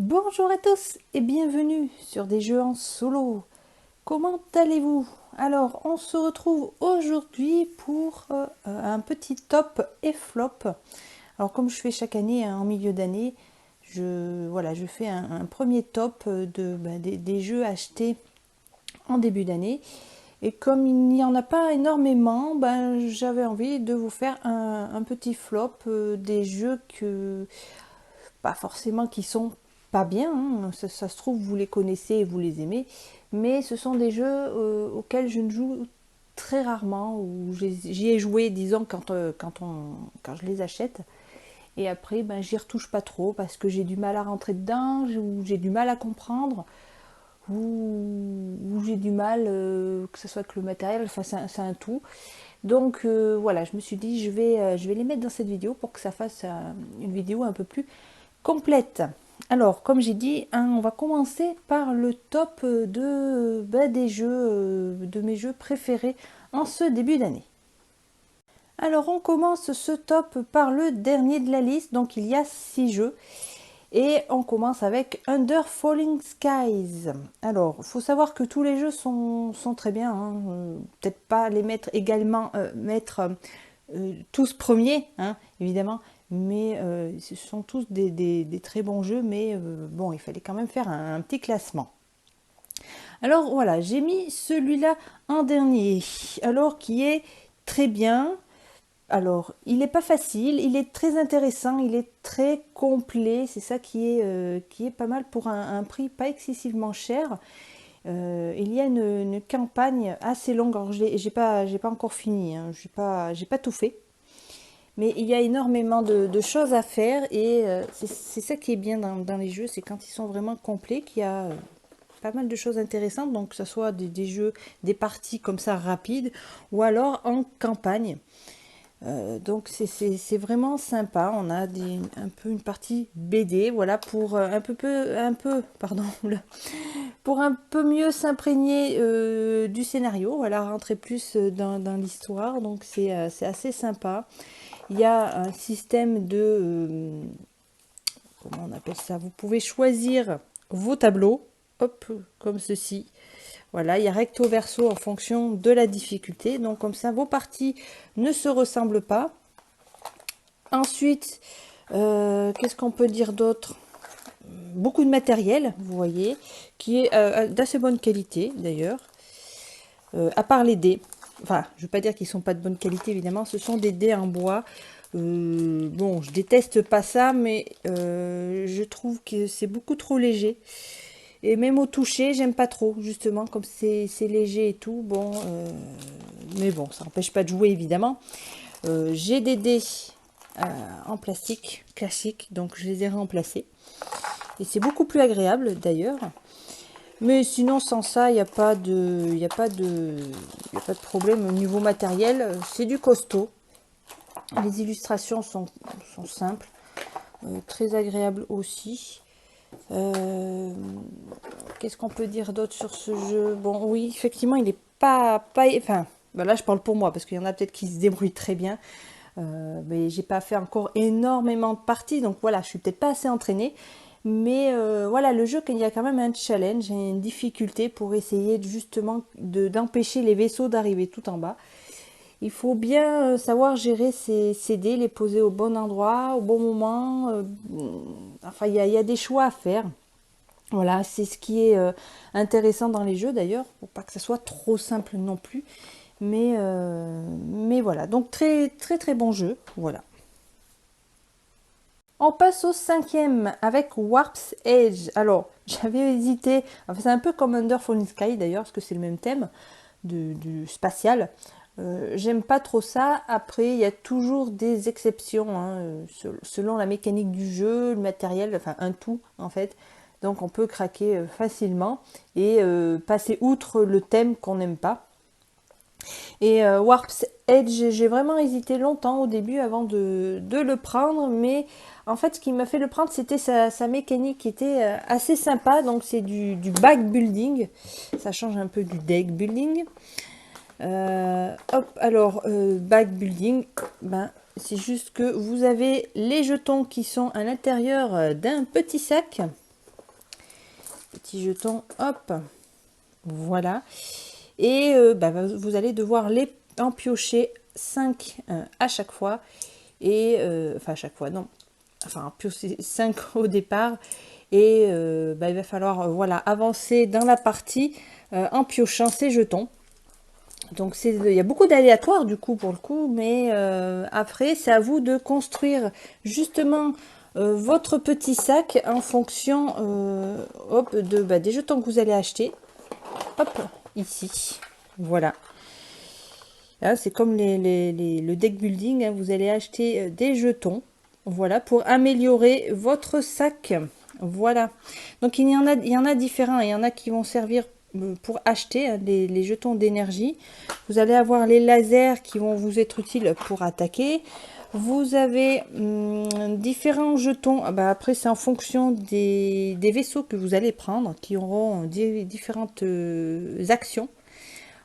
Bonjour à tous et bienvenue sur des jeux en solo. Comment allez-vous? Alors, on se retrouve aujourd'hui pour un petit top et flop. Alors, comme je fais chaque année en milieu d'année, je fais un premier top des jeux achetés en début d'année. Et comme il n'y en a pas énormément, j'avais envie de vous faire un petit flop des jeux que pas forcément qui sont pas bien, hein. Ça se trouve vous les connaissez et vous les aimez, mais ce sont des jeux auxquels je ne joue très rarement, ou j'y ai joué disons quand je les achète, et après j'y retouche pas trop parce que j'ai du mal à rentrer dedans, ou j'ai du mal à comprendre, ou j'ai du mal que ce soit que le matériel, enfin c'est un tout. Donc voilà, je me suis dit je vais les mettre dans cette vidéo pour que ça fasse une vidéo un peu plus complète. Alors, comme j'ai dit, hein, on va commencer par le top des jeux, de mes jeux préférés en ce début d'année. Alors, on commence ce top par le dernier de la liste, donc il y a 6 jeux. Et on commence avec Under Falling Skies. Alors, il faut savoir que tous les jeux sont très bien, hein. Peut-être pas les mettre également, tous premiers, hein, évidemment, mais ce sont tous des très bons jeux, mais bon, il fallait quand même faire un petit classement. Alors voilà, j'ai mis celui-là en dernier, alors qui est très bien. Alors, il n'est pas facile, il est très intéressant, il est très complet, c'est ça qui est pas mal pour un prix pas excessivement cher. Il y a une campagne assez longue, alors j'ai pas encore fini, hein, j'ai pas tout fait. Mais il y a énormément de choses à faire, et c'est ça qui est bien dans les jeux, c'est quand ils sont vraiment complets, qu'il y a pas mal de choses intéressantes, donc que ce soit des jeux, des parties comme ça rapides, ou alors en campagne. Donc c'est vraiment sympa. On a un peu une partie BD, voilà, pour pardon, pour un peu mieux s'imprégner du scénario, voilà, rentrer plus dans l'histoire. Donc c'est assez sympa. Il y a un système de comment on appelle ça? Vous pouvez choisir vos tableaux, hop, comme ceci. Voilà, il y a recto verso en fonction de la difficulté. Donc comme ça, vos parties ne se ressemblent pas. Ensuite, qu'est-ce qu'on peut dire d'autre? Beaucoup de matériel, vous voyez, qui est d'assez bonne qualité d'ailleurs. À part les dés. Enfin, je ne veux pas dire qu'ils ne sont pas de bonne qualité, évidemment. Ce sont des dés en bois. Bon, je déteste pas ça, mais je trouve que c'est beaucoup trop léger. Et même au toucher, j'aime pas trop, justement, comme c'est léger et tout. Bon, mais bon, ça n'empêche pas de jouer, évidemment. J'ai des dés en plastique classique, donc je les ai remplacés. Et c'est beaucoup plus agréable, d'ailleurs. Mais sinon, sans ça, il n'y a pas de, il y a pas de, il y a pas de problème au niveau matériel. C'est du costaud. Les illustrations sont simples, très agréables aussi. Euh, Qu'est-ce qu'on peut dire d'autre sur ce jeu? Bon, oui, effectivement, il n'est pas, enfin, là, je parle pour moi parce qu'il y en a peut-être qui se débrouillent très bien. Mais j'ai pas fait encore énormément de parties, donc voilà, je suis peut-être pas assez entraînée. Mais voilà, le jeu, il y a quand même un challenge et une difficulté pour essayer justement d'empêcher les vaisseaux d'arriver tout en bas. Il faut bien savoir gérer ces dés, les poser au bon endroit, au bon moment. Enfin, il y a des choix à faire. Voilà, c'est ce qui est intéressant dans les jeux d'ailleurs, pour pas que ça soit trop simple non plus. Mais voilà, donc très très très bon jeu, voilà. On passe au cinquième avec Warp's Edge. Alors, j'avais hésité, enfin, c'est un peu comme Under Falling Sky d'ailleurs, parce que c'est le même thème du spatial. J'aime pas trop ça. Après, il y a toujours des exceptions, hein, selon la mécanique du jeu, le matériel, enfin un tout en fait. Donc on peut craquer facilement et passer outre le thème qu'on n'aime pas. Et Warp's Edge, j'ai vraiment hésité longtemps au début avant de le prendre, mais en fait ce qui m'a fait le prendre c'était sa mécanique qui était assez sympa, donc c'est du back building, ça change un peu du deck building. Hop, alors back building, c'est juste que vous avez les jetons qui sont à l'intérieur d'un petit sac. petits jetons, hop, voilà. Et vous allez devoir les en piocher 5 à chaque fois. Et enfin à chaque fois, non. Enfin, piocher 5 au départ. Et il va falloir voilà, avancer dans la partie en piochant ces jetons. Donc il y a beaucoup d'aléatoires du coup pour le coup, mais après c'est à vous de construire justement votre petit sac en fonction hop, des jetons que vous allez acheter. Hop, ici, voilà. C'est comme le deck building, hein, vous allez acheter des jetons, voilà, pour améliorer votre sac. Voilà. Donc il y en a différents, il y en a qui vont servir pour acheter hein, les jetons d'énergie. Vous allez avoir les lasers qui vont vous être utiles pour attaquer. Vous avez différents jetons. Après, c'est en fonction des vaisseaux que vous allez prendre, qui auront différentes actions.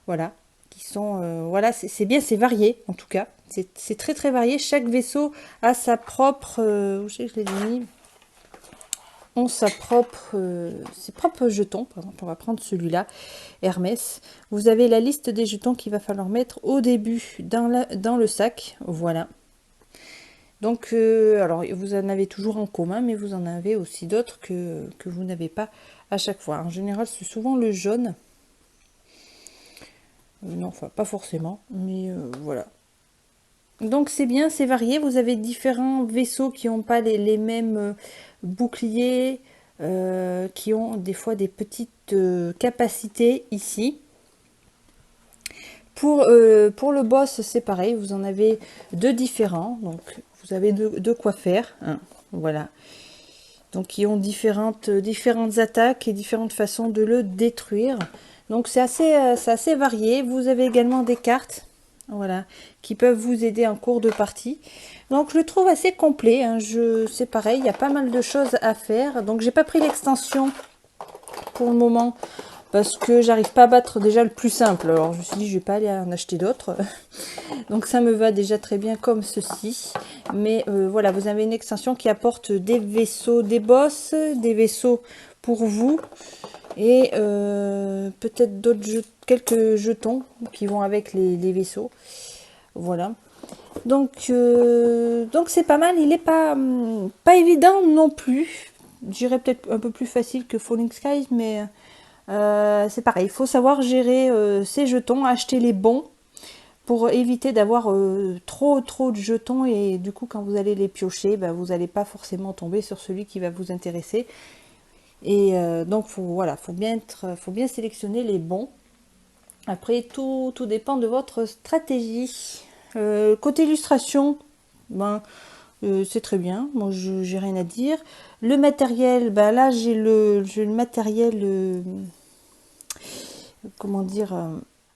Voilà. Qui sont, voilà, c'est bien, c'est varié en tout cas. C'est très très varié. Chaque vaisseau a sa propre. Où je l'ai mis ont ses propres jetons. Par exemple, on va prendre celui-là, Hermès. Vous avez la liste des jetons qu'il va falloir mettre au début dans le sac. Voilà. Donc, alors, vous en avez toujours en commun, mais vous en avez aussi d'autres que vous n'avez pas à chaque fois. En général, c'est souvent le jaune. Non, enfin, pas forcément, mais voilà. Donc, c'est bien, c'est varié. Vous avez différents vaisseaux qui n'ont pas les mêmes boucliers, qui ont des fois des petites capacités ici. Pour le boss, c'est pareil, vous en avez deux différents, donc vous avez de quoi faire, hein, voilà. Donc ils ont différentes attaques et différentes façons de le détruire. Donc c'est assez varié. Vous avez également des cartes, voilà, qui peuvent vous aider en cours de partie. Donc je le trouve assez complet, hein. C'est pareil, il y a pas mal de choses à faire. Donc j'ai pas pris l'extension pour le moment parce que j'arrive pas à battre déjà le plus simple. Alors je me suis dit je vais pas aller en acheter d'autres. Donc ça me va déjà très bien comme ceci. Mais voilà, vous avez une extension qui apporte des vaisseaux, des boss, des vaisseaux pour vous. Et peut-être quelques jetons qui vont avec les vaisseaux. Voilà. Donc c'est pas mal. Il n'est pas évident non plus. Je dirais peut-être un peu plus facile que Falling Skies, mais c'est pareil. Il faut savoir gérer ces jetons, acheter les bons pour éviter d'avoir trop de jetons, et du coup quand vous allez les piocher, vous n'allez pas forcément tomber sur celui qui va vous intéresser. Et donc voilà, faut bien sélectionner les bons. Après tout dépend de votre stratégie. Côté illustration, c'est très bien, moi j'ai rien à dire. Le matériel, là j'ai le matériel comment dire,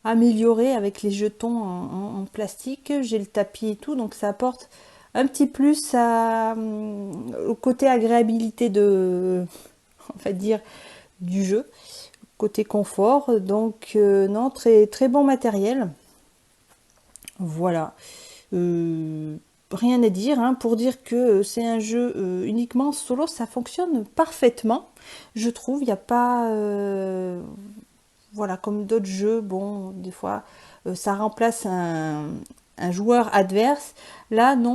amélioré avec les jetons en plastique. J'ai le tapis et tout, donc ça apporte un petit plus au côté agréabilité on va dire, du jeu, côté confort. Donc non, très très bon matériel. Voilà. Rien à dire, hein, pour dire que c'est un jeu uniquement solo, ça fonctionne parfaitement, je trouve. Il n'y a pas voilà, comme d'autres jeux, bon, des fois ça remplace un joueur adverse. Là non,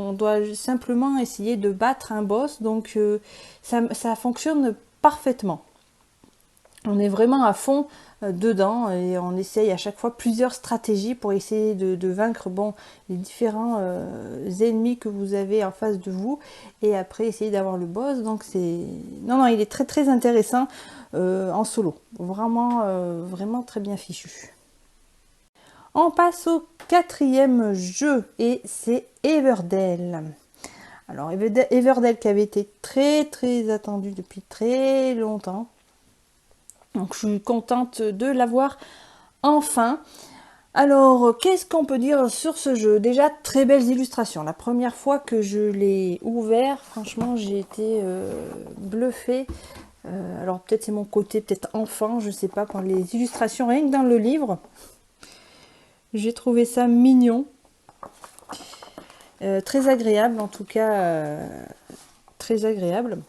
on doit simplement essayer de battre un boss, donc ça fonctionne parfaitement. On est vraiment à fond dedans, et on essaye à chaque fois plusieurs stratégies pour essayer de vaincre les différents ennemis que vous avez en face de vous, et après essayer d'avoir le boss. Donc non, il est très très intéressant en solo, vraiment très bien fichu. On passe au quatrième jeu, et c'est Everdell. Alors Everdell qui avait été très très attendu depuis très longtemps. Donc je suis contente de l'avoir enfin. Alors, qu'est-ce qu'on peut dire sur ce jeu? Déjà, très belles illustrations. La première fois que je l'ai ouvert, franchement, j'ai été bluffée. Alors peut-être c'est mon côté peut-être enfant, je sais pas, par les illustrations, rien que dans le livre. J'ai trouvé ça mignon. Très agréable, en tout cas, très agréable.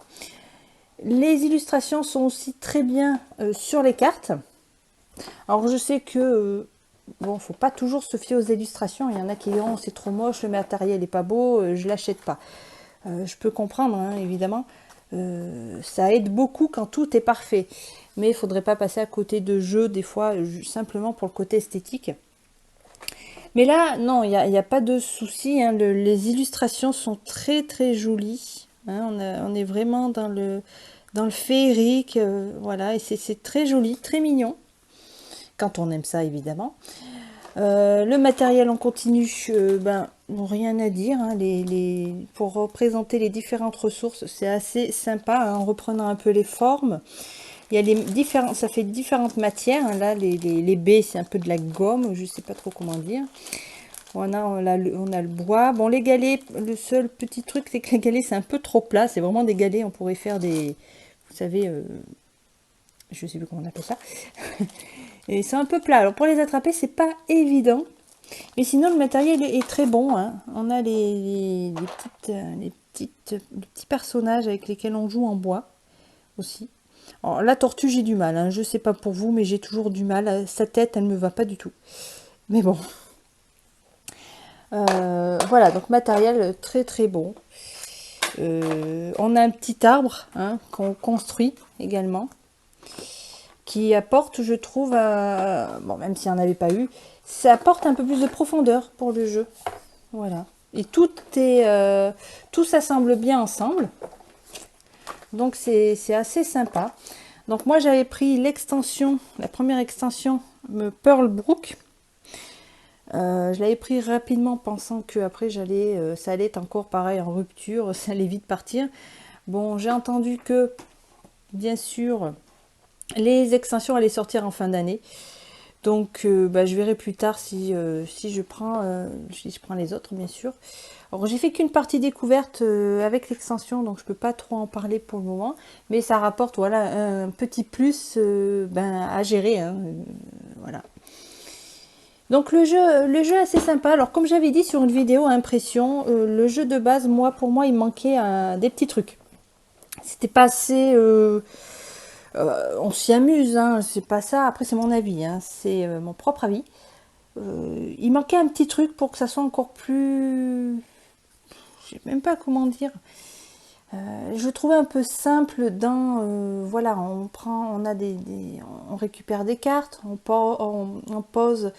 Les illustrations sont aussi très bien sur les cartes. Alors je sais que bon, faut pas toujours se fier aux illustrations. Il y en a qui diront c'est trop moche, le matériel n'est pas beau, je l'achète pas. Je peux comprendre, hein, évidemment. Ça aide beaucoup quand tout est parfait. Mais il faudrait pas passer à côté de jeux des fois simplement pour le côté esthétique. Mais là, non, il n'y a pas de souci, hein. Les illustrations sont très très jolies, hein. On est vraiment dans le féerique, voilà, et c'est très joli, très mignon, quand on aime ça évidemment. Le matériel en continu, ben, rien à dire, hein. Pour représenter les différentes ressources, c'est assez sympa, hein, en reprenant un peu les formes. Il y a ça fait différentes matières, hein. Là, les baies, c'est un peu de la gomme, je sais pas trop comment dire. On a le bois. Bon, les galets, le seul petit truc, c'est que les galets, c'est un peu trop plat. C'est vraiment des galets, on pourrait faire des... Vous savez, je sais plus comment on appelle ça. Et ils sont un peu plats. Alors, pour les attraper, c'est pas évident. Mais sinon, le matériel est très bon, hein. On a les petits personnages avec lesquels on joue en bois aussi. Alors, la tortue, j'ai du mal, hein. Je sais pas pour vous, mais j'ai toujours du mal. Sa tête, elle me va pas du tout. Mais bon. Voilà, donc matériel très très bon. On a un petit arbre, hein, qu'on construit également, qui apporte, je trouve, bon, même s'il n'y en avait pas eu, ça apporte un peu plus de profondeur pour le jeu. Voilà. Et tout s'assemble bien ensemble. Donc c'est assez sympa. Donc moi j'avais pris l'extension, la première extension, Pearl Brook. Je l'avais pris rapidement pensant que après ça allait être encore pareil en rupture, ça allait vite partir. Bon, j'ai entendu que bien sûr les extensions allaient sortir en fin d'année. Donc bah, je verrai plus tard si je prends les autres bien sûr. Alors j'ai fait qu'une partie découverte avec l'extension, donc je peux pas trop en parler pour le moment, mais ça rapporte voilà un petit plus ben, à gérer, hein, voilà. Donc le jeu est assez sympa. Alors comme j'avais dit sur une vidéo à impression, le jeu de base, pour moi, il manquait des petits trucs. C'était pas assez... on s'y amuse, hein, c'est pas ça. Après c'est mon avis, hein, c'est mon propre avis. Il manquait un petit truc pour que ça soit encore plus... Je sais même pas comment dire. Je le trouvais un peu simple voilà, on récupère des cartes, on pose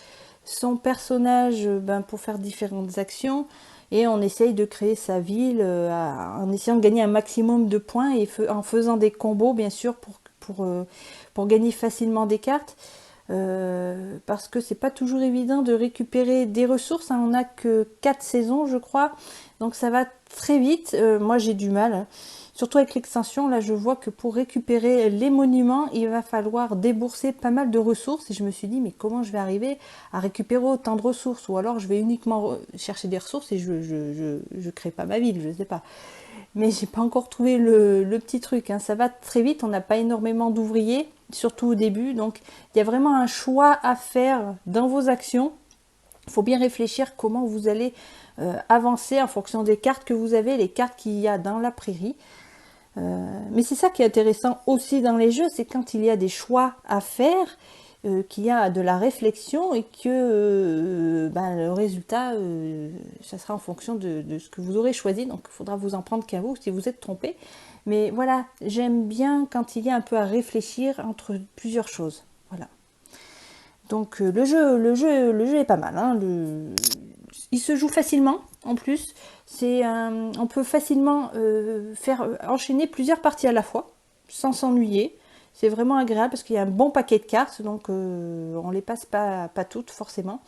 son personnage ben, pour faire différentes actions et on essaye de créer sa ville en essayant de gagner un maximum de points et en faisant des combos bien sûr pour gagner facilement des cartes. Parce que c'est pas toujours évident de récupérer des ressources, hein. On n'a que 4 saisons je crois, donc ça va très vite. Moi j'ai du mal, hein. Surtout avec l'extension, là je vois que pour récupérer les monuments, il va falloir débourser pas mal de ressources. Et je me suis dit, mais comment je vais arriver à récupérer autant de ressources? Ou alors je vais uniquement chercher des ressources et je crée pas ma ville, je sais pas. Mais j'ai pas encore trouvé le petit truc, hein. Ça va très vite, on n'a pas énormément d'ouvriers, surtout au début. Donc il y a vraiment un choix à faire dans vos actions. Il faut bien réfléchir comment vous allez avancer en fonction des cartes que vous avez, les cartes qu'il y a dans la prairie. Mais c'est ça qui est intéressant aussi dans les jeux, c'est quand il y a des choix à faire, qu'il y a de la réflexion et que ben, le résultat, ça sera en fonction de ce que vous aurez choisi. Donc il faudra vous en prendre qu'à vous si vous êtes trompé. Mais voilà, j'aime bien quand il y a un peu à réfléchir entre plusieurs choses. Voilà. Donc le jeu est pas mal, hein. Il se joue facilement en plus. On peut facilement faire enchaîner plusieurs parties à la fois sans s'ennuyer. C'est vraiment agréable parce qu'il y a un bon paquet de cartes, donc on les passe pas toutes forcément.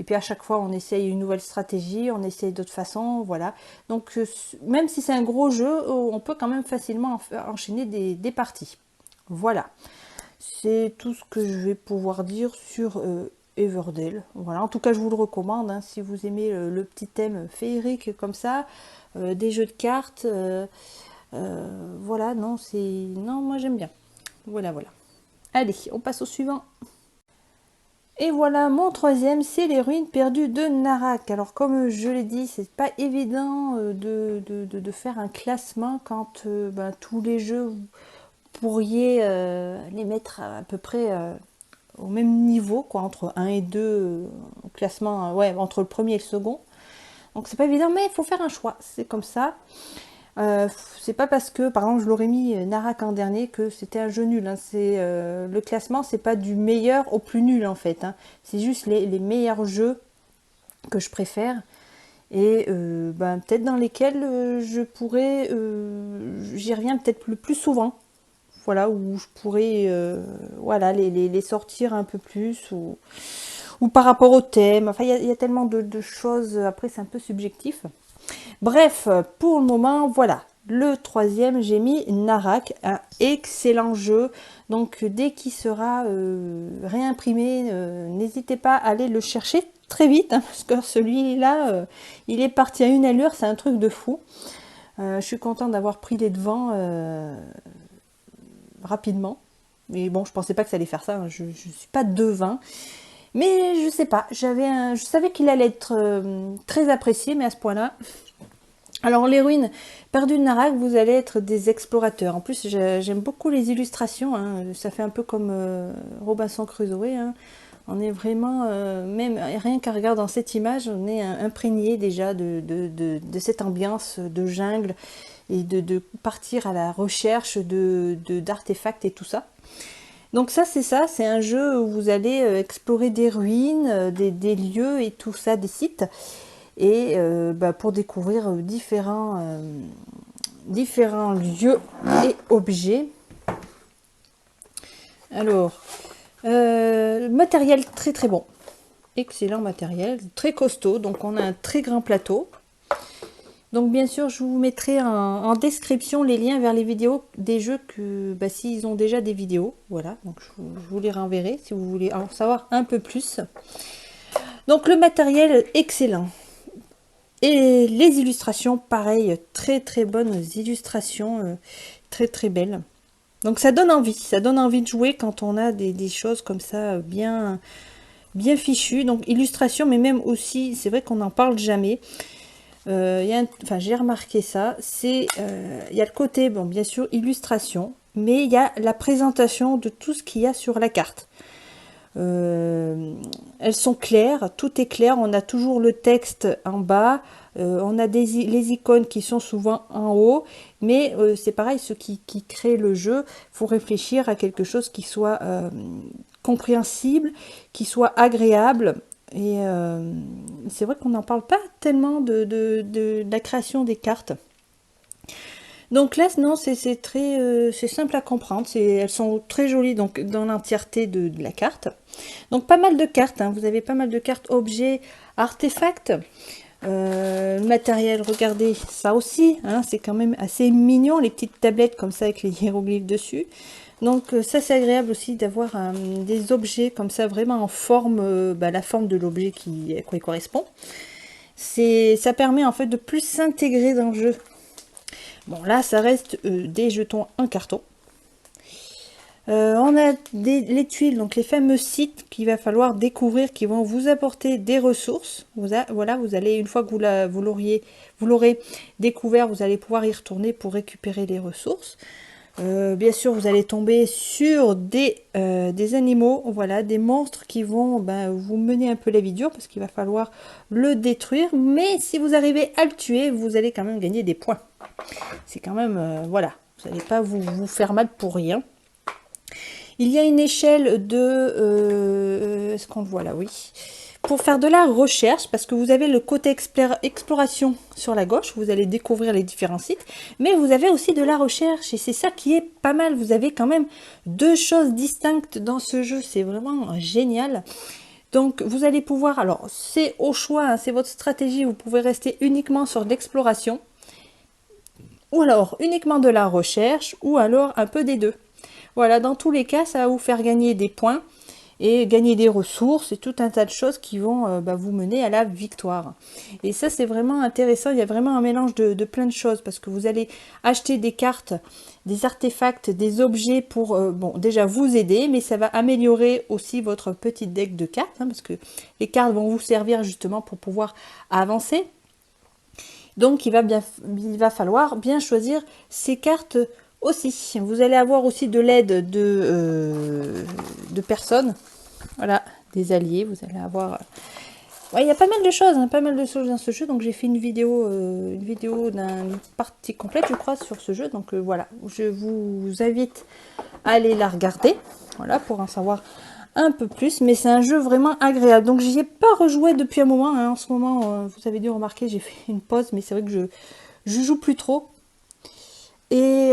Et puis à chaque fois, on essaye une nouvelle stratégie, on essaye d'autres façons, voilà. Donc même si c'est un gros jeu, on peut quand même facilement enchaîner des parties. Voilà. C'est tout ce que je vais pouvoir dire sur Everdell. Voilà, en tout cas, je vous le recommande, hein, si vous aimez le petit thème féerique comme ça, des jeux de cartes. Voilà, non, moi j'aime bien. Voilà. Allez, on passe au suivant. Et voilà, mon troisième, c'est les ruines perdues de Narak. Alors comme je l'ai dit, c'est pas évident de faire un classement quand ben, tous les jeux, vous pourriez les mettre à peu près au même niveau, quoi, entre 1 et 2 au classement, ouais, entre le premier et le second. Donc c'est pas évident, mais il faut faire un choix, c'est comme ça. C'est pas parce que, par exemple, je l'aurais mis Narak en dernier que c'était un jeu nul. Hein. Le classement, c'est pas du meilleur au plus nul en fait. Hein. C'est juste les meilleurs jeux que je préfère et ben, peut-être dans lesquels je pourrais, j'y reviens peut-être le plus souvent. Voilà, où je pourrais voilà, les sortir un peu plus ou par rapport au thème. Enfin, il y a tellement de choses. Après, c'est un peu subjectif. Bref, pour le moment, voilà. Le troisième, j'ai mis Narak, un excellent jeu. Donc, dès qu'il sera réimprimé, n'hésitez pas à aller le chercher très vite, hein, parce que celui-là, il est parti à une allure, c'est un truc de fou. Je suis contente d'avoir pris les devants rapidement. Mais bon, je pensais pas que ça allait faire ça, hein. Je ne suis pas devin. Mais je sais pas, je savais qu'il allait être très apprécié, mais à ce point-là, alors les ruines perdues de Narak, vous allez être des explorateurs. En plus, j'aime beaucoup les illustrations. Hein. Ça fait un peu comme Robinson Crusoe. Hein. On est vraiment, même rien qu'à regarder dans cette image, on est imprégné déjà de cette ambiance de jungle et de partir à la recherche d'artefacts et tout ça. Donc c'est un jeu où vous allez explorer des ruines, des lieux et tout ça, des sites. Et bah, pour découvrir différents lieux et objets. Alors, matériel très très bon, excellent matériel, très costaud, donc on a un très grand plateau. Donc bien sûr je vous mettrai en description les liens vers les vidéos des jeux que, bah, s'ils ont déjà des vidéos, voilà, donc je vous les renverrai si vous voulez en savoir un peu plus. Donc le matériel excellent. Et les illustrations, pareil, très très bonnes illustrations, très très belles. Donc ça donne envie de jouer quand on a des choses comme ça bien fichues. Donc illustration, mais même aussi, c'est vrai qu'on n'en parle jamais. Enfin, j'ai remarqué ça. Il y a le côté, bon, bien sûr, illustration, mais il y a la présentation de tout ce qu'il y a sur la carte. Elles sont claires, tout est clair, on a toujours le texte en bas, on a les icônes qui sont souvent en haut, mais c'est pareil, ce qui crée le jeu, il faut réfléchir à quelque chose qui soit compréhensible, qui soit agréable, et c'est vrai qu'on n'en parle pas tellement de la création des cartes. Donc là, non, c'est simple à comprendre. Elles sont très jolies donc dans l'entièreté de la carte. Donc pas mal de cartes. Hein. Vous avez pas mal de cartes objets, artefacts, matériel. Regardez ça aussi. Hein, c'est quand même assez mignon, les petites tablettes comme ça avec les hiéroglyphes dessus. Donc ça c'est agréable aussi d'avoir des objets comme ça vraiment en forme, bah, la forme de l'objet qui correspond. Ça permet en fait de plus s'intégrer dans le jeu. Bon, là, ça reste des jetons en carton. On a les tuiles, donc les fameux sites qu'il va falloir découvrir, qui vont vous apporter des ressources. Voilà, vous allez, une fois que vous l'aurez découvert, vous allez pouvoir y retourner pour récupérer les ressources. Bien sûr, vous allez tomber sur des animaux, voilà, des monstres qui vont vous mener un peu la vie dure parce qu'il va falloir le détruire. Mais si vous arrivez à le tuer, vous allez quand même gagner des points. C'est quand même, voilà, vous n'allez pas vous faire mal pour rien. Il y a une échelle de... est-ce qu'on le voit là? Oui. Pour faire de la recherche, parce que vous avez le côté exploration sur la gauche, vous allez découvrir les différents sites, mais vous avez aussi de la recherche, et c'est ça qui est pas mal. Vous avez quand même deux choses distinctes dans ce jeu, c'est vraiment génial. Donc vous allez pouvoir, alors c'est au choix, hein, c'est votre stratégie, vous pouvez rester uniquement sur l'exploration, ou alors uniquement de la recherche, ou alors un peu des deux. Voilà, dans tous les cas, ça va vous faire gagner des points. et gagner des ressources et tout un tas de choses qui vont vous mener à la victoire. Et ça c'est vraiment intéressant, il y a vraiment un mélange de plein de choses parce que vous allez acheter des cartes, des artefacts, des objets pour bon déjà vous aider, mais ça va améliorer aussi votre petit deck de cartes, hein, parce que les cartes vont vous servir justement pour pouvoir avancer. Donc il va falloir bien choisir ces cartes aussi. Vous allez avoir aussi de l'aide de personnes, voilà, des alliés. Vous allez avoir, ouais, il y a pas mal de choses, hein, pas mal de choses dans ce jeu. Donc j'ai fait une vidéo d'une partie complète, je crois, sur ce jeu. Donc voilà, je vous invite à aller la regarder, voilà, pour en savoir un peu plus, mais c'est un jeu vraiment agréable. Donc j'y ai pas rejoué depuis un moment, hein. En ce moment, vous avez dû remarquer, j'ai fait une pause, mais c'est vrai que je joue plus trop. Et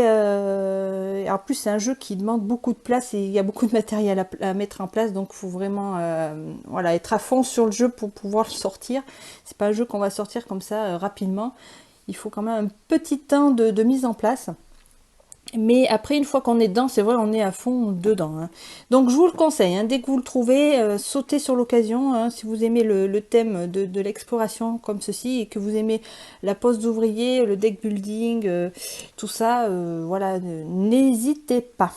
en plus c'est un jeu qui demande beaucoup de place et il y a beaucoup de matériel à mettre en place, donc il faut vraiment voilà, être à fond sur le jeu pour pouvoir le sortir. C'est pas un jeu qu'on va sortir comme ça rapidement, il faut quand même un petit temps de mise en place. Mais après, une fois qu'on est dedans, c'est vrai, on est à fond dedans, hein. Donc, je vous le conseille, hein, dès que vous le trouvez, sautez sur l'occasion, hein, si vous aimez le thème de l'exploration comme ceci, et que vous aimez la pose d'ouvrier, le deck building, tout ça, voilà, n'hésitez pas.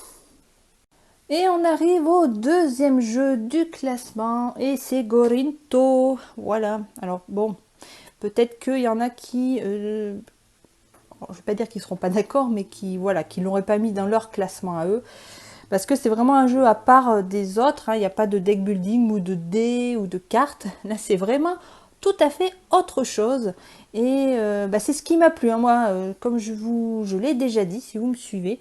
Et on arrive au deuxième jeu du classement, et c'est Gorinto. Voilà, alors bon, peut-être qu'il y en a qui... je vais pas dire qu'ils seront pas d'accord, mais qui voilà, qui l'auraient pas mis dans leur classement à eux, parce que c'est vraiment un jeu à part des autres, hein. Il n'y a pas de deck building ou de dés ou de cartes. Là c'est vraiment tout à fait autre chose, et c'est ce qui m'a plu, hein. Moi, comme je l'ai déjà dit, si vous me suivez,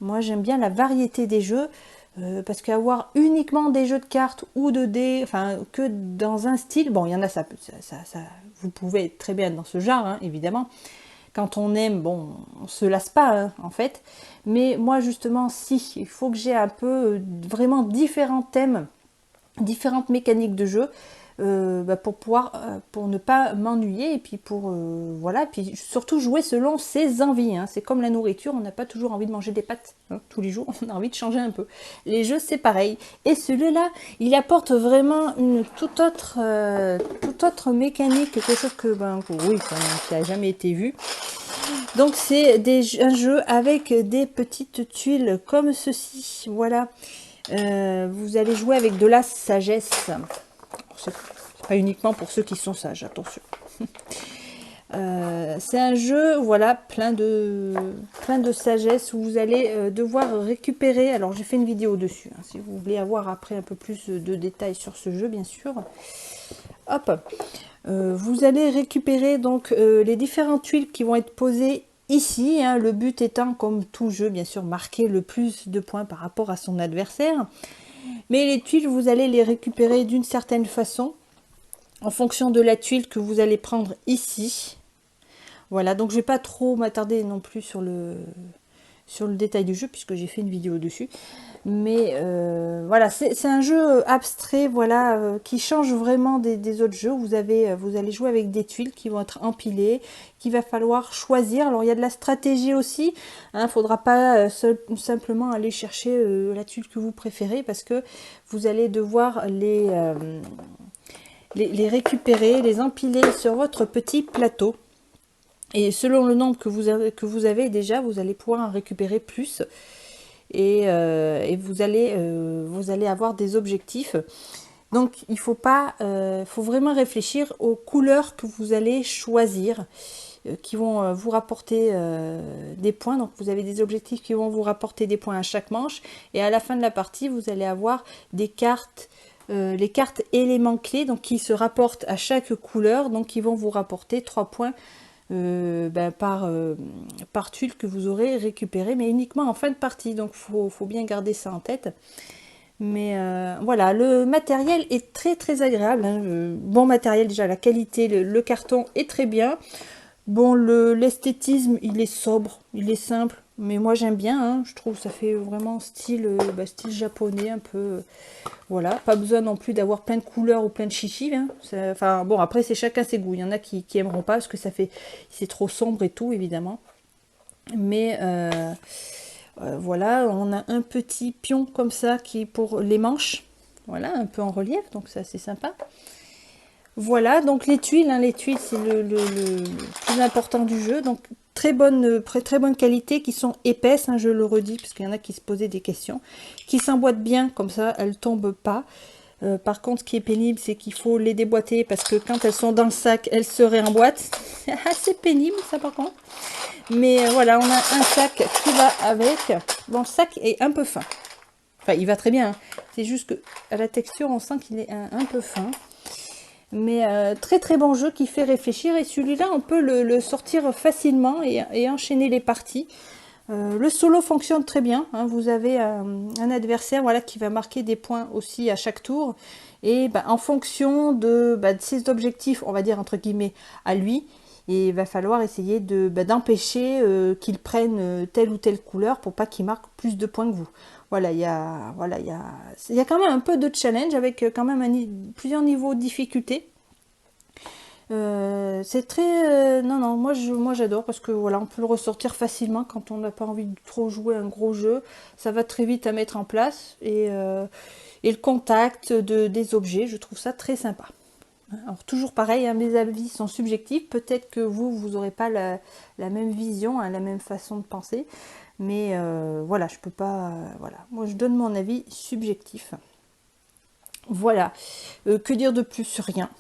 moi j'aime bien la variété des jeux, parce qu'avoir uniquement des jeux de cartes ou de dés, enfin que dans un style, bon il y en a, ça vous pouvez être très bien dans ce genre, hein, évidemment. Quand on aime, bon, on se lasse pas, hein, en fait. Mais moi, justement, si, il faut que j'ai un peu vraiment différents thèmes, différentes mécaniques de jeu, pour pouvoir, pour ne pas m'ennuyer, et puis pour, voilà, puis surtout jouer selon ses envies, hein. C'est comme la nourriture, on n'a pas toujours envie de manger des pâtes, hein, tous les jours, on a envie de changer un peu. Les jeux, c'est pareil. Et celui-là, il apporte vraiment une toute autre mécanique, quelque chose que, oui, qui n'a jamais été vu. Donc c'est un jeu avec des petites tuiles comme ceci, voilà. Vous allez jouer avec de la sagesse. C'est pas uniquement pour ceux qui sont sages, attention. C'est un jeu, voilà, plein de sagesse, où vous allez devoir récupérer. Alors j'ai fait une vidéo dessus, hein, si vous voulez avoir après un peu plus de détails sur ce jeu, bien sûr. Hop, vous allez récupérer donc les différentes tuiles qui vont être posées ici, hein, le but étant, comme tout jeu, bien sûr, marquer le plus de points par rapport à son adversaire. Mais les tuiles, vous allez les récupérer d'une certaine façon, en fonction de la tuile que vous allez prendre ici. Voilà, donc je ne vais pas trop m'attarder non plus sur le détail du jeu, puisque j'ai fait une vidéo dessus. Mais voilà, c'est un jeu abstrait, voilà, qui change vraiment des autres jeux. Vous allez jouer avec des tuiles qui vont être empilées, qu'il va falloir choisir. Alors il y a de la stratégie aussi, hein, faudra pas simplement aller chercher la tuile que vous préférez, parce que vous allez devoir les récupérer, les empiler sur votre petit plateau. Et selon le nombre que vous avez déjà, vous allez pouvoir en récupérer plus. Et vous allez avoir des objectifs. Donc il faut vraiment réfléchir aux couleurs que vous allez choisir, qui vont vous rapporter des points. Donc vous avez des objectifs qui vont vous rapporter des points à chaque manche, et à la fin de la partie vous allez avoir des cartes, les cartes éléments clés, donc qui se rapportent à chaque couleur, donc qui vont vous rapporter 3 points par tuile que vous aurez récupéré, mais uniquement en fin de partie. Donc faut bien garder ça en tête. Mais voilà, le matériel est très très agréable, hein. Bon matériel, déjà la qualité, le carton est très bien. Bon, l'esthétisme, il est sobre, il est simple, mais moi j'aime bien, hein. Je trouve que ça fait vraiment style japonais un peu. Voilà, pas besoin non plus d'avoir plein de couleurs ou plein de chichis, hein. Enfin bon, après c'est chacun ses goûts. Il y en a qui aimeront pas parce que c'est trop sombre et tout, évidemment. Mais voilà, on a un petit pion comme ça qui est pour les manches. voilà, un peu en relief, donc c'est assez sympa. Voilà, donc les tuiles, hein, les tuiles c'est le plus important du jeu, donc très bonne qualité, qui sont épaisses, hein, je le redis, parce qu'il y en a qui se posaient des questions, qui s'emboîtent bien, comme ça elles tombent pas. Par contre, ce qui est pénible, c'est qu'il faut les déboîter, parce que quand elles sont dans le sac, elles se réemboîtent. C'est assez pénible ça par contre. Mais voilà, on a un sac qui va avec. Bon, le sac est un peu fin. Enfin, il va très bien, hein. C'est juste que à la texture, on sent qu'il est un peu fin. Mais très bon jeu qui fait réfléchir. Et celui-là, on peut le sortir facilement et enchaîner les parties. Le solo fonctionne très bien, hein. Vous avez un adversaire, voilà, qui va marquer des points aussi à chaque tour. Et en fonction de ses objectifs, on va dire entre guillemets, à lui, et il va falloir essayer d'empêcher qu'il prenne telle ou telle couleur pour pas qu'il marque plus de points que vous. Voilà, il y a quand même un peu de challenge avec quand même plusieurs niveaux de difficulté. C'est très... non, moi j'adore parce que voilà, on peut le ressortir facilement quand on n'a pas envie de trop jouer un gros jeu. Ça va très vite à mettre en place. Et le contact des objets, je trouve ça très sympa. Alors toujours pareil, hein, mes avis sont subjectifs. Peut-être que vous n'aurez pas la même vision, hein, la même façon de penser. Mais voilà, je peux pas... voilà, moi je donne mon avis subjectif. Voilà. Que dire de plus? Rien.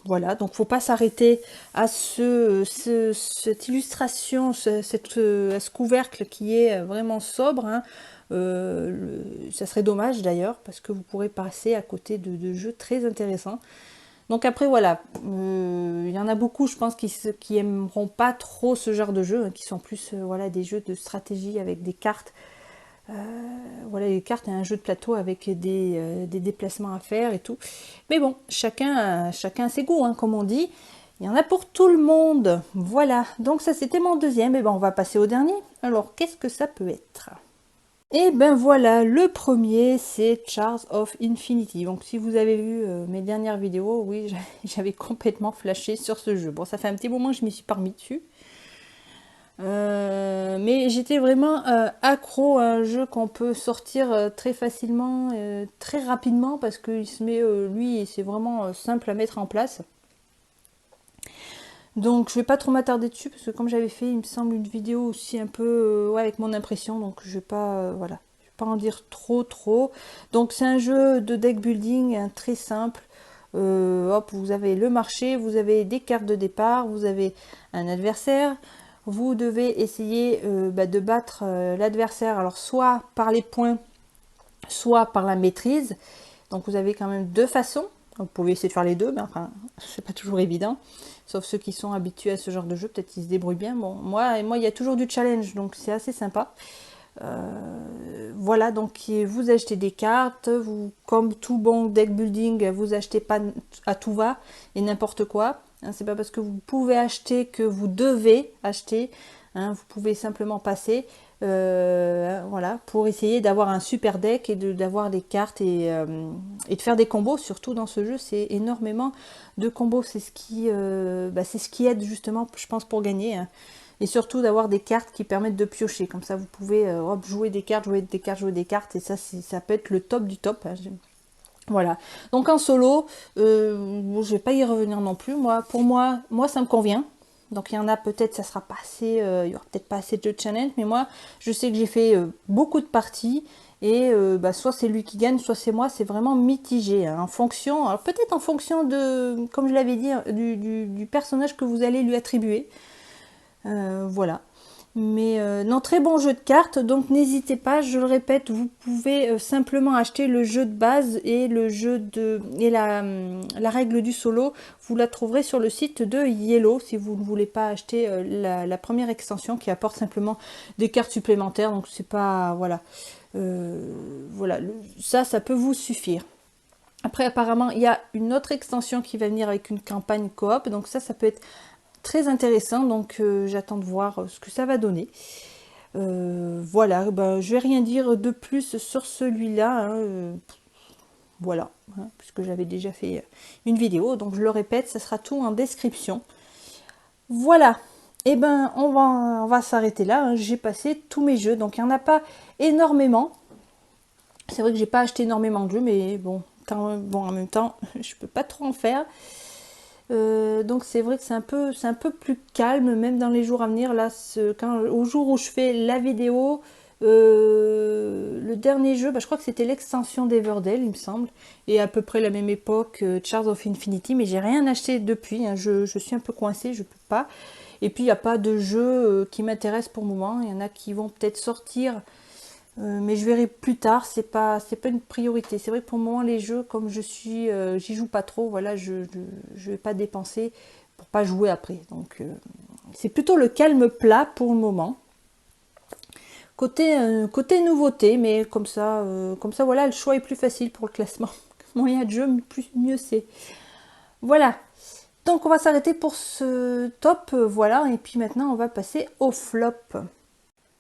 Voilà, donc faut pas s'arrêter à cette illustration, à ce couvercle qui est vraiment sobre, hein. Ça serait dommage d'ailleurs, parce que vous pourrez passer à côté de jeux très intéressants. Donc après voilà, il y en a beaucoup je pense qui aimeront pas trop ce genre de jeu, hein, qui sont plus voilà, des jeux de stratégie avec des cartes. Voilà, les cartes, un jeu de plateau avec des déplacements à faire et tout. Mais bon, chacun a ses goûts, hein, comme on dit. Il y en a pour tout le monde. Voilà, donc ça c'était mon deuxième. Et ben on va passer au dernier. Alors, qu'est-ce que ça peut être? Et ben voilà, le premier c'est Shards of Infinity. Donc si vous avez vu mes dernières vidéos, oui, j'avais complètement flashé sur ce jeu. Bon, ça fait un petit moment que je m'y suis pas remis dessus. Mais j'étais vraiment accro à un jeu qu'on peut sortir très facilement, très rapidement, parce qu'il se met, lui, c'est vraiment simple à mettre en place. Donc je vais pas trop m'attarder dessus, parce que comme j'avais fait, il me semble, une vidéo aussi un peu ouais, avec mon impression, donc je vais pas, voilà, je vais pas en dire trop. Donc c'est un jeu de deck building, hein, très simple. Hop, vous avez le marché, vous avez des cartes de départ, vous avez un adversaire. Vous devez essayer de battre l'adversaire, alors soit par les points, soit par la maîtrise. Donc vous avez quand même deux façons. Vous pouvez essayer de faire les deux, mais enfin, c'est pas toujours évident. Sauf ceux qui sont habitués à ce genre de jeu, peut-être qu'ils se débrouillent bien. Bon, moi, il y a toujours du challenge, donc c'est assez sympa. Voilà, donc vous achetez des cartes, vous, comme tout bon deck building, vous achetez pas à tout va et n'importe quoi. Hein, c'est pas parce que vous pouvez acheter que vous devez acheter. Hein, vous pouvez simplement passer, voilà, pour essayer d'avoir un super deck et d'avoir des cartes et de faire des combos. Surtout dans ce jeu, c'est énormément de combos. C'est ce qui aide justement, je pense, pour gagner. Hein. Et surtout d'avoir des cartes qui permettent de piocher. Comme ça, vous pouvez jouer des cartes, jouer des cartes, jouer des cartes. Et ça peut être le top du top. Hein. Voilà. Donc en solo, je vais pas y revenir non plus. Pour moi, ça me convient. Donc il y en a peut-être, ça sera pas assez, il y aura peut-être pas assez de challenge. Mais moi, je sais que j'ai fait beaucoup de parties. Et soit c'est lui qui gagne, soit c'est moi. C'est vraiment mitigé. Hein, en fonction, alors peut-être en fonction de, comme je l'avais dit, du personnage que vous allez lui attribuer. Voilà. Mais non, très bon jeu de cartes, donc n'hésitez pas, je le répète, vous pouvez simplement acheter le jeu de base et la règle du solo, vous la trouverez sur le site de Yellow si vous ne voulez pas acheter la première extension qui apporte simplement des cartes supplémentaires, donc c'est pas, voilà, voilà, ça peut vous suffire. Après apparemment il y a une autre extension qui va venir avec une campagne coop, donc ça peut être très intéressant, donc j'attends de voir ce que ça va donner. Voilà, je vais rien dire de plus sur celui-là. Hein, voilà, hein, puisque j'avais déjà fait une vidéo, donc je le répète, ça sera tout en description. Voilà, et on va s'arrêter là. Hein. J'ai passé tous mes jeux, donc il n'y en a pas énormément. C'est vrai que j'ai pas acheté énormément de jeux, mais bon, quand même, bon, en même temps, je peux pas trop en faire. Donc c'est vrai que c'est un peu plus calme, même dans les jours à venir. Là, au jour où je fais la vidéo, le dernier jeu, bah, je crois que c'était l'extension d'Everdell, il me semble, et à peu près la même époque, Shards of Infinity, mais j'ai rien acheté depuis, hein. Je suis un peu coincée, je peux pas. Et puis il n'y a pas de jeu qui m'intéresse pour le moment. Il y en a qui vont peut-être sortir, mais je verrai plus tard. C'est pas une priorité. C'est vrai que pour le moment les jeux, comme j'y joue pas trop. Voilà, je vais pas dépenser pour pas jouer après. Donc c'est plutôt le calme plat pour le moment. Côté nouveauté, mais comme ça voilà, le choix est plus facile pour le classement. Moins il y a de jeux, mieux c'est. Voilà. Donc on va s'arrêter pour ce top, voilà, et puis maintenant on va passer au flop.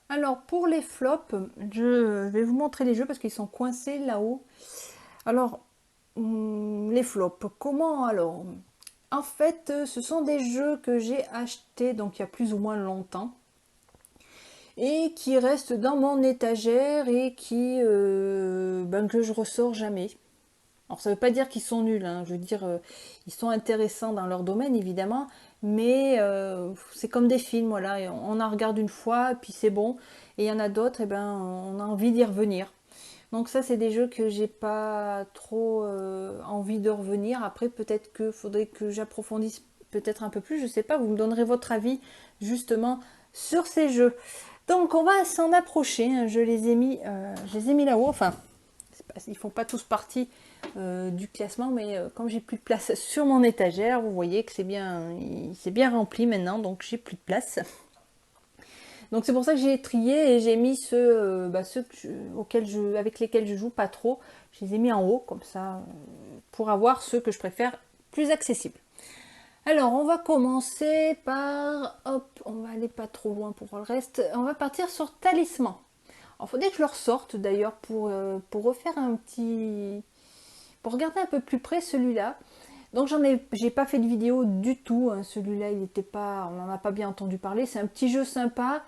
Alors pour les flops, je vais vous montrer les jeux parce qu'ils sont coincés là-haut. Alors, les flops, comment alors? En fait, ce sont des jeux que j'ai achetés donc il y a plus ou moins longtemps et qui restent dans mon étagère et que je ressors jamais. Alors ça ne veut pas dire qu'ils sont nuls, hein. Je veux dire, ils sont intéressants dans leur domaine évidemment, mais c'est comme des films, voilà, et on en regarde une fois, puis c'est bon, et il y en a d'autres, et ben on a envie d'y revenir. Donc ça c'est des jeux que j'ai pas trop envie de revenir. Après peut-être que faudrait que j'approfondisse peut-être un peu plus, je sais pas, vous me donnerez votre avis justement sur ces jeux. Donc on va s'en approcher, hein. Je les ai mis là-haut, enfin ils font pas tous partie du classement, mais comme j'ai plus de place sur mon étagère, vous voyez que c'est bien rempli maintenant, donc j'ai plus de place. Donc c'est pour ça que j'ai trié et j'ai mis ceux avec lesquels je joue pas trop. Je les ai mis en haut comme ça pour avoir ceux que je préfère plus accessibles. Alors on va commencer par, hop, on va aller pas trop loin pour le reste. On va partir sur Talisman. Alors faudrait que je le ressorte d'ailleurs pour refaire pour regarder un peu plus près celui-là. Donc j'ai pas fait de vidéo du tout, hein. Celui-là il était pas, on n'en a pas bien entendu parler. C'est un petit jeu sympa.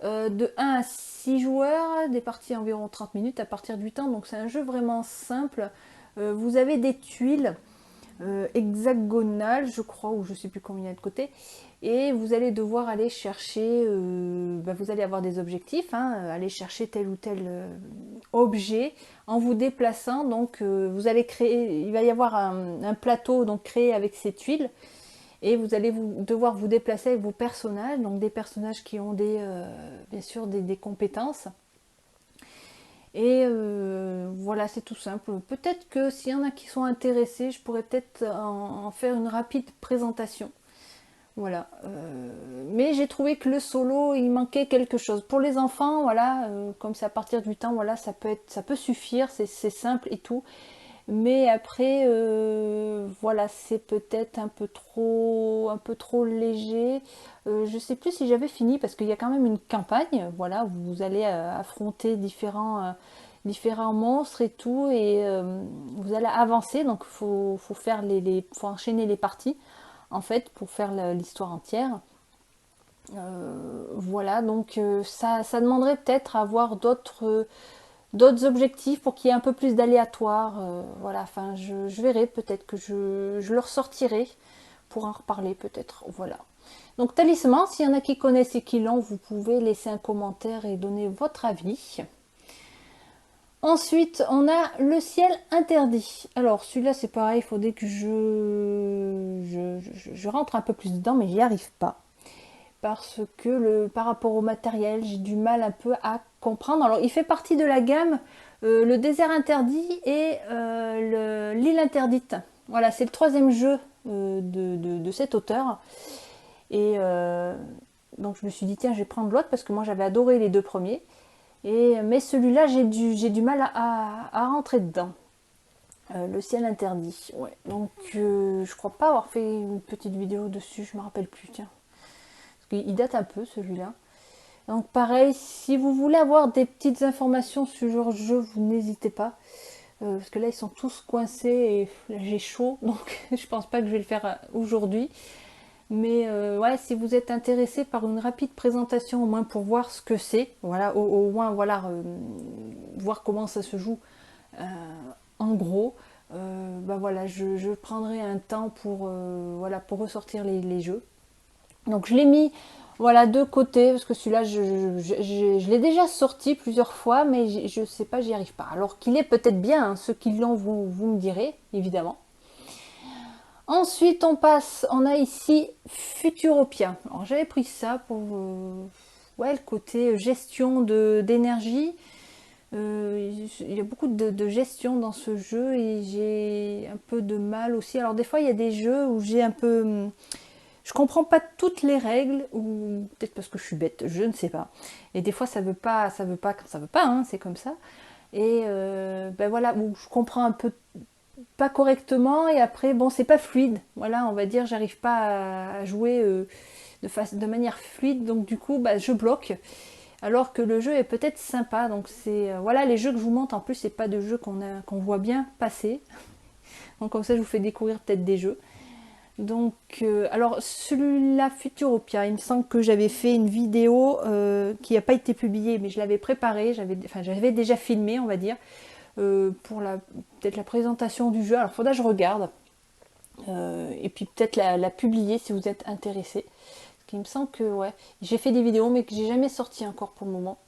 De 1 à 6 joueurs, des parties environ 30 minutes à partir du temps, donc c'est un jeu vraiment simple. Vous avez des tuiles hexagonales, je crois, ou je sais plus combien il y a de côté, et vous allez devoir aller chercher, vous allez avoir des objectifs, hein, aller chercher tel ou tel objet en vous déplaçant, donc vous allez créer, il va y avoir un plateau donc créé avec ces tuiles, et vous allez devoir vous déplacer avec vos personnages, donc des personnages qui ont bien sûr des compétences. Et voilà, c'est tout simple. Peut-être que s'il y en a qui sont intéressés, je pourrais peut-être en faire une rapide présentation. Voilà. Mais j'ai trouvé que le solo, il manquait quelque chose. Pour les enfants, voilà, comme c'est à partir du temps, voilà, ça peut suffire, c'est simple et tout. Mais après, voilà, c'est peut-être un peu trop léger. Je sais plus si j'avais fini parce qu'il y a quand même une campagne. Voilà, où vous allez affronter différents monstres et tout, et vous allez avancer. Donc, faut enchaîner les parties en fait pour faire l'histoire entière. Voilà, donc ça demanderait peut-être à avoir d'autres objectifs pour qu'il y ait un peu plus d'aléatoire. Voilà, enfin, je verrai, peut-être que je le ressortirai pour en reparler, peut-être. Voilà. Donc, Talisman, s'il y en a qui connaissent et qui l'ont, vous pouvez laisser un commentaire et donner votre avis. Ensuite, on a Le Ciel Interdit. Alors, celui-là, c'est pareil, il faudrait que je rentre un peu plus dedans, mais j'y arrive pas. Parce que par rapport au matériel, j'ai du mal un peu à comprendre. Alors, il fait partie de la gamme Le Désert Interdit et L'Île Interdite. Voilà, c'est le troisième jeu de cet auteur. Et donc, je me suis dit, tiens, je vais prendre l'autre parce que moi, j'avais adoré les deux premiers. Mais celui-là, j'ai du mal à rentrer dedans. Le Ciel Interdit. Ouais. Donc, je crois pas avoir fait une petite vidéo dessus, je me rappelle plus, tiens. Il date un peu celui-là. Donc pareil, si vous voulez avoir des petites informations sur ce genre de jeu, vous n'hésitez pas. Parce que là ils sont tous coincés et là j'ai chaud, donc je pense pas que je vais le faire aujourd'hui. Mais ouais, si vous êtes intéressé par une rapide présentation, au moins pour voir ce que c'est, voilà, au moins voilà, voir comment ça se joue en gros. bah voilà, je prendrai un temps pour, voilà, pour ressortir les jeux. Donc je l'ai mis, voilà, de côté, parce que celui-là, je l'ai déjà sorti plusieurs fois, mais je sais pas, j'y arrive pas. Alors qu'il est peut-être bien, hein, ceux qui l'ont, vous me direz, évidemment. Ensuite, on a ici Futuropia. Alors j'avais pris ça pour, ouais, le côté gestion d'énergie. Il y a beaucoup de gestion dans ce jeu et j'ai un peu de mal aussi. Alors des fois, il y a des jeux où j'ai un peu, je comprends pas toutes les règles, ou peut-être parce que je suis bête, je ne sais pas. Et des fois, ça veut pas quand ça veut pas, hein, c'est comme ça. Et ben voilà, où je comprends un peu pas correctement et après, bon, c'est pas fluide. Voilà, on va dire, j'arrive pas à jouer de manière fluide, donc du coup, bah, je bloque. Alors que le jeu est peut-être sympa, donc c'est voilà, les jeux que je vous montre en plus, c'est pas de jeux qu'on voit bien passer. Donc comme ça, je vous fais découvrir peut-être des jeux. Donc, alors celui-là, Futuropia, il me semble que j'avais fait une vidéo qui n'a pas été publiée, mais je l'avais préparée, j'avais déjà filmé, on va dire, pour peut-être la présentation du jeu. Alors, il faudra que je regarde, et puis peut-être la publier si vous êtes intéressé. Parce qu'il me semble que, ouais, j'ai fait des vidéos, mais que j'ai jamais sorti encore pour le moment.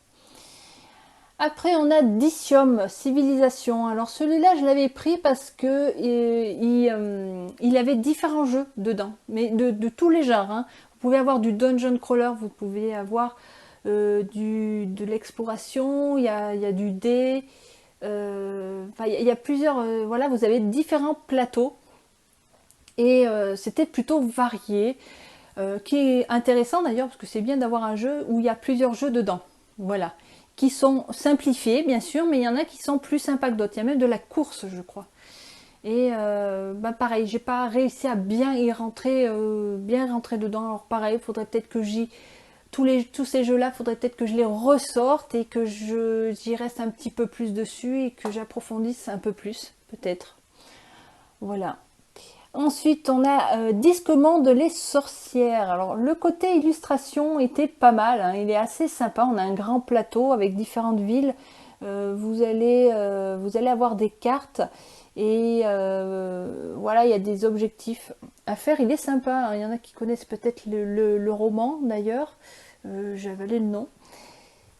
Après, on a Dicium, Civilisation. Alors celui-là, je l'avais pris parce que il avait différents jeux dedans, mais de tous les genres, hein. Vous pouvez avoir du dungeon crawler, vous pouvez avoir de l'exploration, il y a du dé, enfin, il y a plusieurs, voilà, vous avez différents plateaux et c'était plutôt varié, qui est intéressant d'ailleurs parce que c'est bien d'avoir un jeu où il y a plusieurs jeux dedans. Voilà, qui sont simplifiés bien sûr, mais il y en a qui sont plus sympas que d'autres. Il y a même de la course, je crois. Et bah pareil, j'ai pas réussi à bien rentrer dedans. Alors pareil, il faudrait peut-être que tous ces jeux-là, faudrait peut-être que je les ressorte et que j'y reste un petit peu plus dessus et que j'approfondisse un peu plus, peut-être. Voilà. Ensuite, on a Disque-monde les sorcières. Alors, le côté illustration était pas mal, hein. Il est assez sympa. On a un grand plateau avec différentes villes. Vous allez avoir des cartes et voilà, il y a des objectifs à faire. Il est sympa, hein. Il y en a qui connaissent peut-être le roman d'ailleurs. J'ai avalé le nom.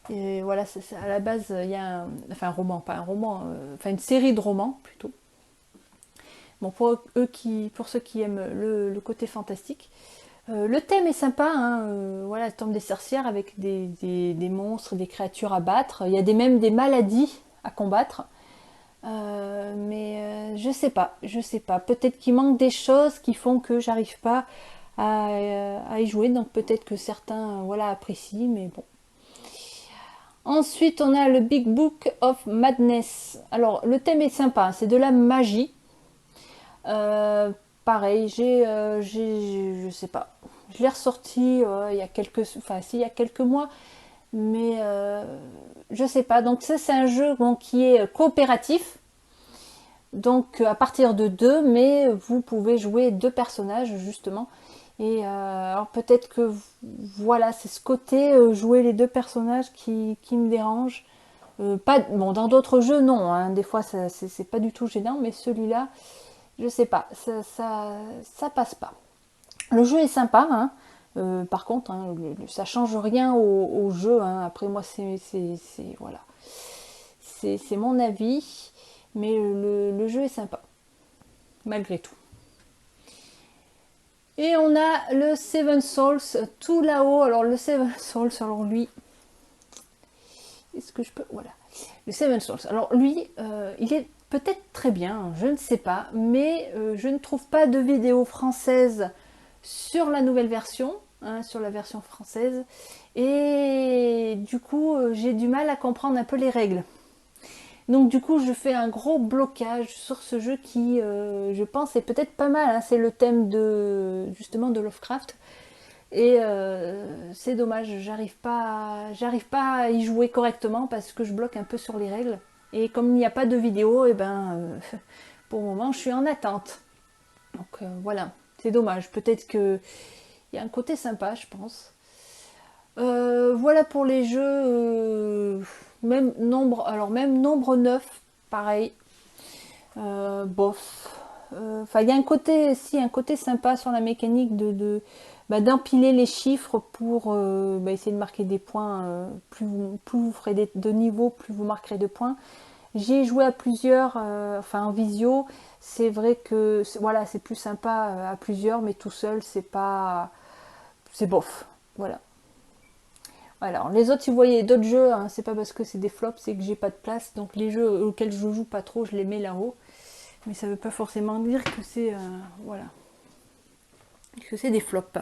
Et voilà, à la base, il y a enfin un roman, pas un roman, enfin une série de romans plutôt. Bon, pour ceux qui aiment le côté fantastique. Le thème est sympa, hein, voilà, le temple des sorcières avec des monstres, des créatures à battre. Il y a même des maladies à combattre. Mais je sais pas. Peut-être qu'il manque des choses qui font que j'arrive pas à y jouer. Donc peut-être que certains voilà, apprécient, mais bon. Ensuite, on a le Big Book of Madness. Alors, le thème est sympa, c'est de la magie. Pareil, je sais pas. Je l'ai ressorti il y a il y a quelques mois, mais je sais pas. Donc ça, c'est un jeu bon, qui est coopératif. Donc à partir de deux, mais vous pouvez jouer deux personnages justement. Et alors peut-être que voilà, c'est ce côté jouer les deux personnages qui me dérange. Pas, bon, dans d'autres jeux, non, hein. Des fois, c'est pas du tout gênant, mais celui-là, je sais pas, ça passe pas. Le jeu est sympa, hein. Par contre, hein, ça change rien au jeu, hein. Après, moi, voilà, c'est mon avis, mais le jeu est sympa, malgré tout. Et on a le Seven Souls tout là-haut. Alors, le Seven Souls, alors lui, est-ce que je peux. Voilà. Le Seven Souls. Alors, lui, il est peut-être très bien, je ne sais pas, mais je ne trouve pas de vidéo française sur la nouvelle version, hein, sur la version française. Et du coup, j'ai du mal à comprendre un peu les règles. Donc du coup, je fais un gros blocage sur ce jeu qui, je pense, est peut-être pas mal, hein. C'est le thème justement de Lovecraft. Et c'est dommage, j'arrive pas à y jouer correctement parce que je bloque un peu sur les règles. Et comme il n'y a pas de vidéo, et ben, pour le moment, je suis en attente. Donc voilà, c'est dommage. Peut-être qu'il y a un côté sympa, je pense. Voilà pour les jeux, même nombre 9, pareil. Bof. Enfin, il y a un côté, si, un côté sympa sur la mécanique d'empiler les chiffres pour essayer de marquer des points. Plus vous ferez de niveaux, plus vous marquerez de points. J'ai joué à plusieurs, enfin en visio. C'est vrai que voilà, c'est plus sympa à plusieurs, mais tout seul, c'est bof. Voilà. Alors, les autres, si vous voyez d'autres jeux, hein, c'est pas parce que c'est des flops, c'est que j'ai pas de place. Donc, les jeux auxquels je joue pas trop, je les mets là-haut. Mais ça veut pas forcément dire que c'est voilà, que c'est des flops.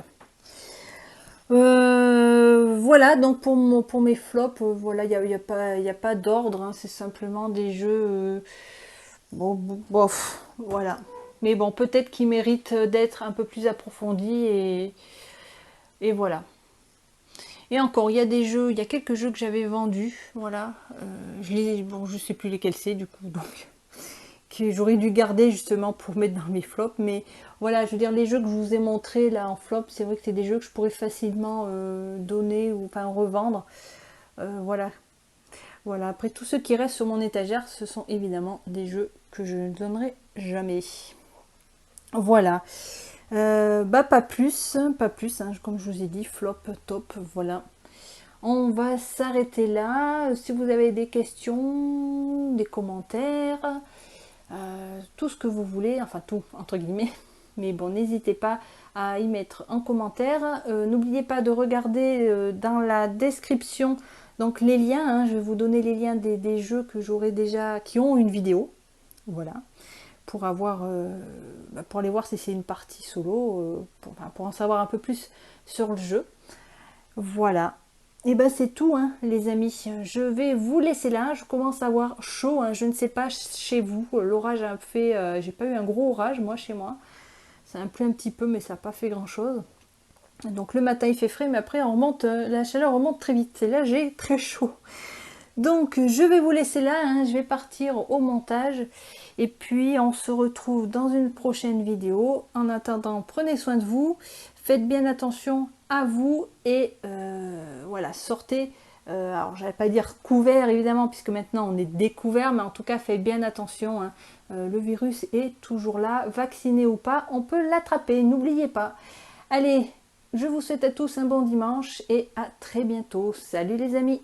Voilà, donc pour mes flops, voilà, il y a pas d'ordre, hein, c'est simplement des jeux, bof, voilà. Mais bon, peut-être qu'ils méritent d'être un peu plus approfondis et voilà. Et encore, il y a des jeux, il y a quelques jeux que j'avais vendus, voilà. Bon, je sais plus lesquels c'est du coup, donc que j'aurais dû garder justement pour mettre dans mes flops. Mais voilà, je veux dire, les jeux que je vous ai montrés là en flop, c'est vrai que c'est des jeux que je pourrais facilement donner ou enfin revendre. Voilà. Voilà. Après, tous ceux qui restent sur mon étagère, ce sont évidemment des jeux que je ne donnerai jamais. Voilà. Pas plus, hein, comme je vous ai dit, flop, top, voilà. On va s'arrêter là. Si vous avez des questions, des commentaires, tout ce que vous voulez, enfin tout entre guillemets, mais bon, n'hésitez pas à y mettre en commentaire. N'oubliez pas de regarder dans la description donc les liens, hein, je vais vous donner les liens des jeux que j'aurai déjà, qui ont une vidéo, voilà, pour avoir, pour aller voir si c'est une partie solo, pour en savoir un peu plus sur le jeu. Voilà. Et ben c'est tout, hein, les amis. Je vais vous laisser là. Je commence à avoir chaud, hein. Je ne sais pas chez vous. L'orage a fait. J'ai pas eu un gros orage, moi, chez moi. Ça a plu un petit peu, mais ça n'a pas fait grand chose. Donc le matin il fait frais, mais après on remonte, la chaleur remonte très vite. Et là j'ai très chaud. Donc je vais vous laisser là, hein. Je vais partir au montage. Et puis on se retrouve dans une prochaine vidéo. En attendant, prenez soin de vous. Faites bien attention à vous. Et voilà, sortez. Alors j'allais pas dire couvert évidemment, puisque maintenant on est découvert. Mais en tout cas, faites bien attention, hein. Le virus est toujours là. Vacciné ou pas, on peut l'attraper. N'oubliez pas. Allez, je vous souhaite à tous un bon dimanche. Et à très bientôt. Salut les amis.